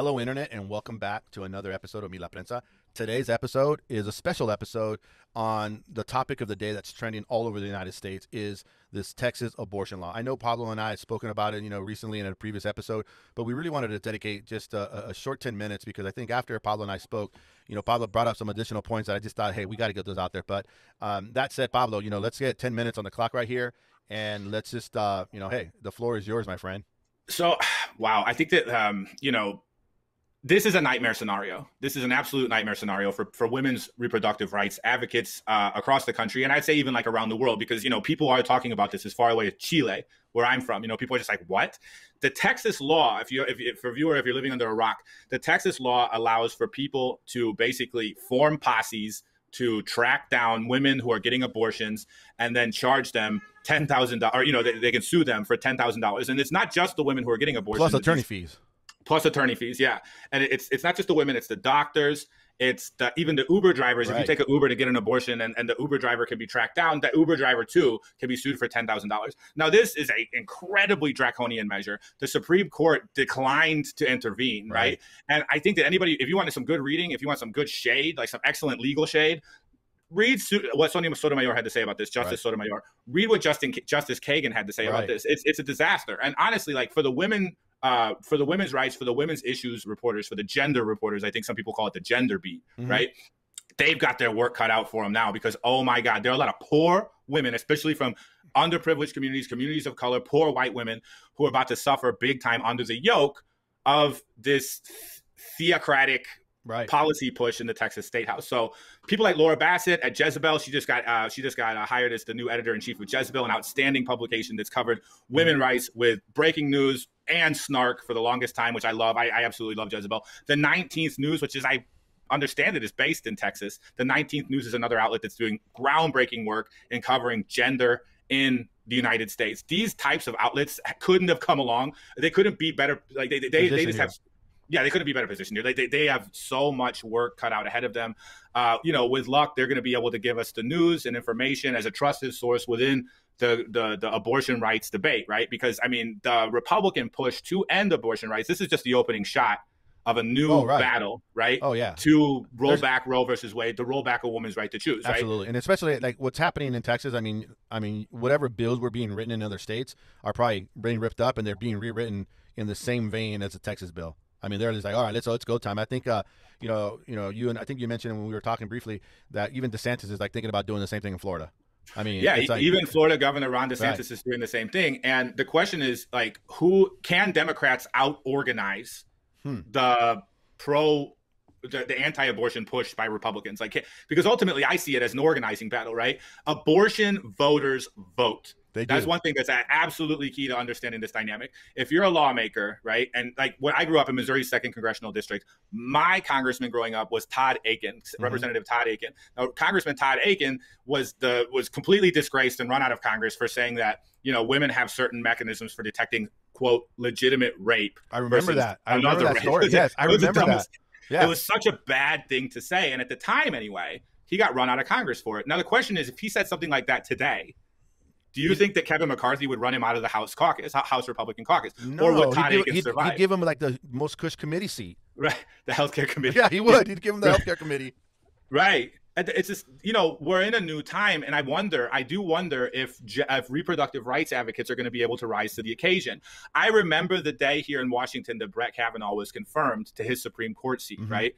Hello, Internet, and welcome back to another episode of Mi La Prensa. Today's episode is a special episode on the topic of the day that's trending all over the United States is this Texas abortion law. I know Pablo and I have spoken about it, recently in a previous episode, but we really wanted to dedicate just a short 10 minutes because I think after Pablo and I spoke, Pablo brought up some additional points that I just thought, hey, we got to get those out there. But that said, Pablo, let's get 10 minutes on the clock right here, and let's just, hey, the floor is yours, my friend. So, wow, I think that, this is a nightmare scenario. This is an absolute nightmare scenario for women's reproductive rights advocates across the country. And I'd say even like around the world, because, people are talking about this as far away as Chile, where I'm from. People are just like, what? The Texas law, if you're living under a rock, the Texas law allows for people to basically form posses to track down women who are getting abortions and then charge them $10,000, or, they can sue them for $10,000. And it's not just the women who are getting abortions. Plus attorney fees. Plus attorney fees, yeah. And it's not just the women, it's the doctors, it's even the Uber drivers. Right. If you take an Uber to get an abortion and the Uber driver can be tracked down, the Uber driver too can be sued for $10,000. Now, this is an incredibly draconian measure. The Supreme Court declined to intervene, right? And I think that anybody, if you want some good reading, if you want some good shade, like some excellent legal shade, read what Sonia Sotomayor had to say about this, Justice Sotomayor. Read what Justice Kagan had to say about this. It's a disaster. And honestly, like for the women, for the women's rights, for the women's issues reporters, for the gender reporters, I think some people call it the gender beat, right? They've got their work cut out for them now because, oh my God, there are a lot of poor women, especially from underprivileged communities, communities of color, poor white women who are about to suffer big time under the yoke of this theocratic policy push in the Texas State House. So people like Laura Bassett at Jezebel, she just got hired as the new editor-in-chief of Jezebel, an outstanding publication that's covered women's rights with breaking news and snark for the longest time, which I love. I absolutely love Jezebel. The 19th News, which is, I understand it, is based in Texas. The 19th News is another outlet that's doing groundbreaking work in covering gender in the United States. These types of outlets couldn't have come along. They couldn't be better. Like they just have. Yeah, they couldn't be better positioned here. They have so much work cut out ahead of them. With luck, they're going to be able to give us the news and information as a trusted source within the abortion rights debate, right? Because, I mean, the Republican push to end abortion rights, this is just the opening shot of a new battle, right? Oh, yeah. To roll back Roe versus Wade, to roll back a woman's right to choose, right? Absolutely. And especially like what's happening in Texas, I mean, whatever bills were being written in other states are probably being ripped up and they're being rewritten in the same vein as the Texas bill. I mean, they're just like, all right, let's go time. I think, you and I think you mentioned when we were talking briefly that even DeSantis is like thinking about doing the same thing in Florida. I mean, yeah, like, even Florida Governor Ron DeSantis is doing the same thing. And the question is, like, who can Democrats out-organize the anti-abortion push by Republicans? Like, because ultimately I see it as an organizing battle, right? Abortion voters vote. That's one thing that's absolutely key to understanding this dynamic. If you're a lawmaker, right, and like when I grew up in Missouri's 2nd Congressional District, my congressman growing up was Todd Aiken, Representative Todd Aiken. Now, Congressman Todd Aiken was completely disgraced and run out of Congress for saying that, women have certain mechanisms for detecting, quote, legitimate rape. I remember that. I remember that story. Yes, I remember that. Yeah. It was such a bad thing to say. And at the time, anyway, he got run out of Congress for it. Now, the question is, if he said something like that today, do you think that Kevin McCarthy would run him out of the House Republican caucus? No, or would Todd Aiken survive? He'd give him like the most cush committee seat. Right, the healthcare committee. Yeah, he would. He'd give him the healthcare committee. Right. It's just, we're in a new time, and I do wonder if reproductive rights advocates are going to be able to rise to the occasion. I remember the day here in Washington that Brett Kavanaugh was confirmed to his Supreme Court seat, right?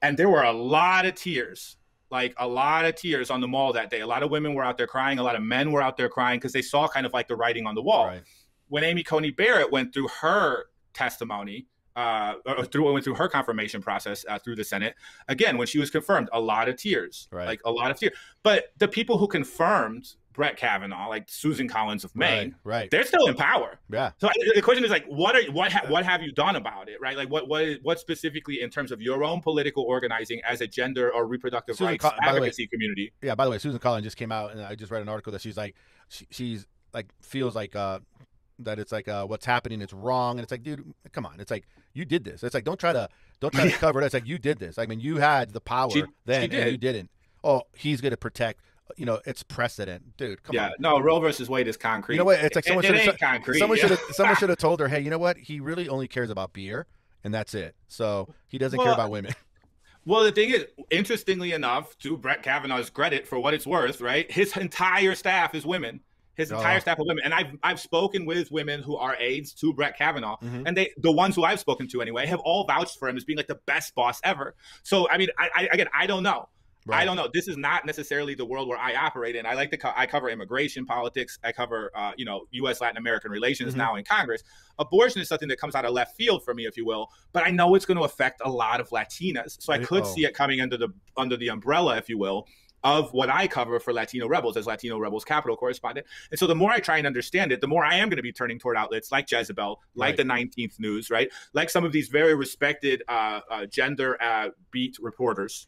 And there were a lot of tears. Like a lot of tears on the mall that day. A lot of women were out there crying. A lot of men were out there crying because they saw kind of like the writing on the wall. Right. When Amy Coney Barrett went through her testimony, went through her confirmation process through the Senate, again, when she was confirmed, a lot of tears, like a lot of tears. But the people who confirmed Brett Kavanaugh, like Susan Collins of Maine, they're still in power. Yeah. So the question is like, what have you done about it, right? Like what specifically in terms of your own political organizing as a gender or reproductive rights advocacy community? Yeah. By the way, Susan Collins just came out, and I just read an article that she's like, she's like feels like that it's like what's happening, it's wrong, and it's like, dude, come on, it's like you did this. It's like don't try to cover it. It's like you did this. I mean, you had the power then, and you didn't. Oh, he's going to protect. It's precedent, dude. Come on. No, Roe versus Wade is concrete. You know what? It's like someone should have told her, hey, you know what? He really only cares about beer, and that's it. So he doesn't care Well, about women. Well, the thing is, interestingly enough, to Brett Kavanaugh's credit, for what it's worth, right? His entire staff is women. His entire staff of women, and I've spoken with women who are aides to Brett Kavanaugh, and the ones who I've spoken to anyway, have all vouched for him as being like the best boss ever. So I mean, I don't know. Right. I don't know. This is not necessarily the world where I operate in. I like to I cover immigration politics. I cover U.S. Latin American relations now in Congress. Abortion is something that comes out of left field for me, if you will. But I know it's going to affect a lot of Latinas, so I could see it coming under the umbrella, if you will, of what I cover for Latino Rebels as Latino Rebels Capital correspondent. And so the more I try and understand it, the more I am going to be turning toward outlets like Jezebel, like the 19th News, right? Like some of these very respected gender beat reporters,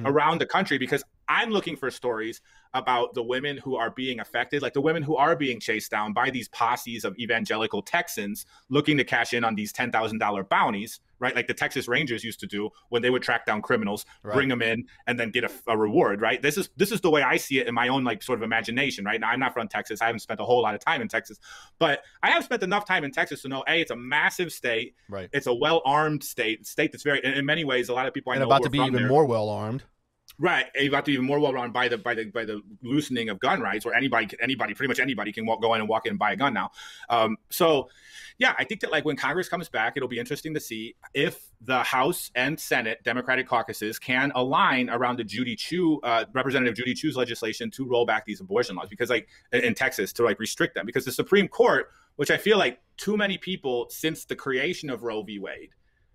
around the country, because I'm looking for stories about the women who are being affected, like the women who are being chased down by these posses of evangelical Texans looking to cash in on these $10,000 bounties, right? Like the Texas Rangers used to do when they would track down criminals, bring them in, and then get a reward, right? This is the way I see it in my own like sort of imagination, right? Now, I'm not from Texas. I haven't spent a whole lot of time in Texas, but I have spent enough time in Texas to know, A, it's a massive state. Right. It's a well-armed state that's very, in many ways, a lot of people I know about to be even more well-armed. Right, about to be even more well-rounded by the loosening of gun rights, where pretty much anybody can go in and buy a gun now. So, yeah, I think that like when Congress comes back, it'll be interesting to see if the House and Senate Democratic caucuses can align around the Judy Chu, Representative Judy Chu's legislation to roll back these abortion laws, because like in Texas to like restrict them, because the Supreme Court, which I feel like too many people since the creation of Roe v. Wade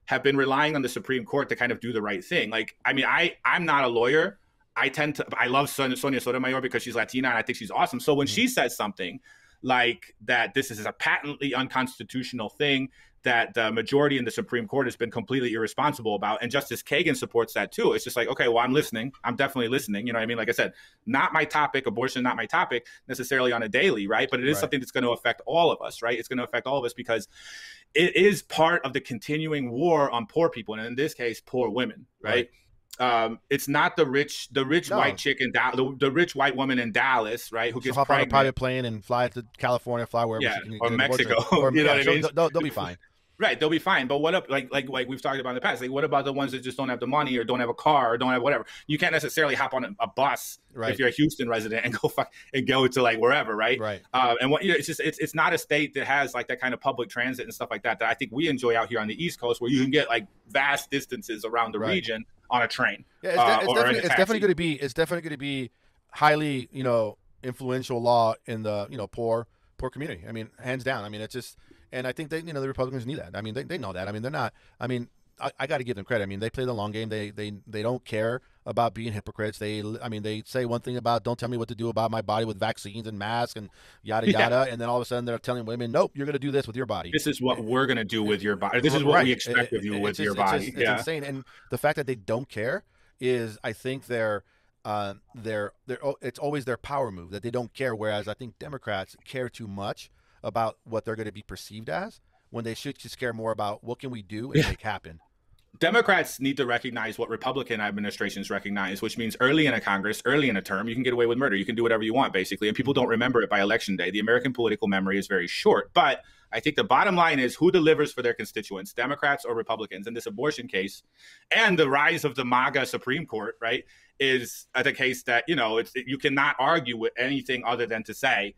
have been relying on the Supreme Court to kind of do the right thing. Like, I mean, I'm not a lawyer. I love Sonia Sotomayor because she's Latina and I think she's awesome. So when she says something like that, this is a patently unconstitutional thing that the majority in the Supreme Court has been completely irresponsible about, and Justice Kagan supports that too. It's just like, okay, well, I'm listening. I'm definitely listening. You know what I mean? Like I said, not my topic, abortion, not my topic necessarily on a daily, right? But it is something that's going to affect all of us, right? It's going to affect all of us because it is part of the continuing war on poor people, and in this case, poor women, right? It's not the rich white chick in the rich white woman in Dallas, right? Who gets hop pregnant on a private plane and fly to California, fly wherever, or Mexico, you know what I mean? They'll be fine. Right, they'll be fine. But what up, like we've talked about in the past, like what about the ones that just don't have the money or don't have a car or don't have whatever? You can't necessarily hop on a bus if you're a Houston resident and go to like wherever, right? Right. And what it's not a state that has like that kind of public transit and stuff like that I think we enjoy out here on the East Coast, where you can get like vast distances around the region on a train. Yeah, it's definitely going to be highly influential law in the poor community. I mean, hands down. I mean, it's just. And I think the Republicans need that. I mean, they know that. I mean, they're not. I mean, I got to give them credit. I mean, they play the long game. They don't care about being hypocrites. They say one thing about don't tell me what to do about my body with vaccines and masks and yada yada, and then all of a sudden they're telling women, nope, you're going to do this with your body. This is what we're going to do with your body. This is what we expect of you with your body. It's insane. And the fact that they don't care is, I think, it's always their power move that they don't care. Whereas I think Democrats care too much about what they're going to be perceived as, when they should just care more about what can we do and make happen. Democrats need to recognize what Republican administrations recognize, which means early in a Congress, early in a term, you can get away with murder. You can do whatever you want, basically. And people don't remember it by election day. The American political memory is very short. But I think the bottom line is who delivers for their constituents, Democrats or Republicans. In this abortion case, and the rise of the MAGA Supreme Court, right, is the case that, you cannot argue with anything other than to say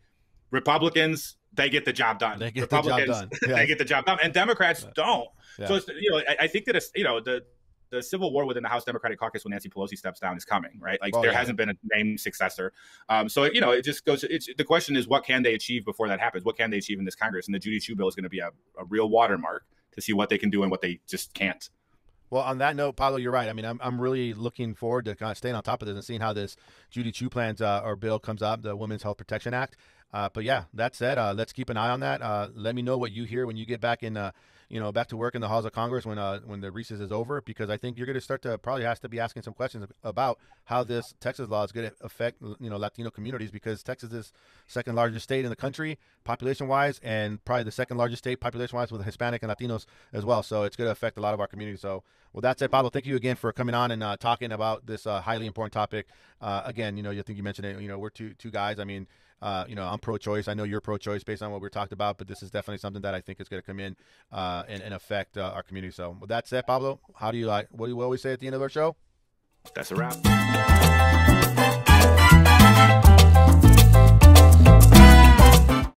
Republicans, they get the job done. They get the job done. Yeah. They get the job done, and Democrats don't. Yeah. So it's, I think that the civil war within the House Democratic Caucus when Nancy Pelosi steps down is coming, right? Like there hasn't been a named successor. So it just goes. The question is, what can they achieve before that happens? What can they achieve in this Congress? And the Judy Chu bill is going to be a real watermark to see what they can do and what they just can't. Well, on that note, Pablo, you're right. I mean, I'm really looking forward to kind of staying on top of this and seeing how this Judy Chu plans or bill comes up, the Women's Health Protection Act. But yeah, that said, let's keep an eye on that. Let me know what you hear when you get back in, back to work in the halls of Congress when the recess is over, because I think you're going to start to probably have to be asking some questions about how this Texas law is going to affect, Latino communities, because Texas is second largest state in the country population wise, and probably the second largest state population wise with Hispanic and Latinos as well. So it's going to affect a lot of our communities. So, well, that said, Pablo, thank you again for coming on and talking about this highly important topic. Again, I think you mentioned it. We're two guys. I mean, I'm pro-choice. I know you're pro-choice based on what we talked about, but this is definitely something that I think is going to come in and affect our community. So with that said, Pablo, how do you what do you always say at the end of our show? That's a wrap.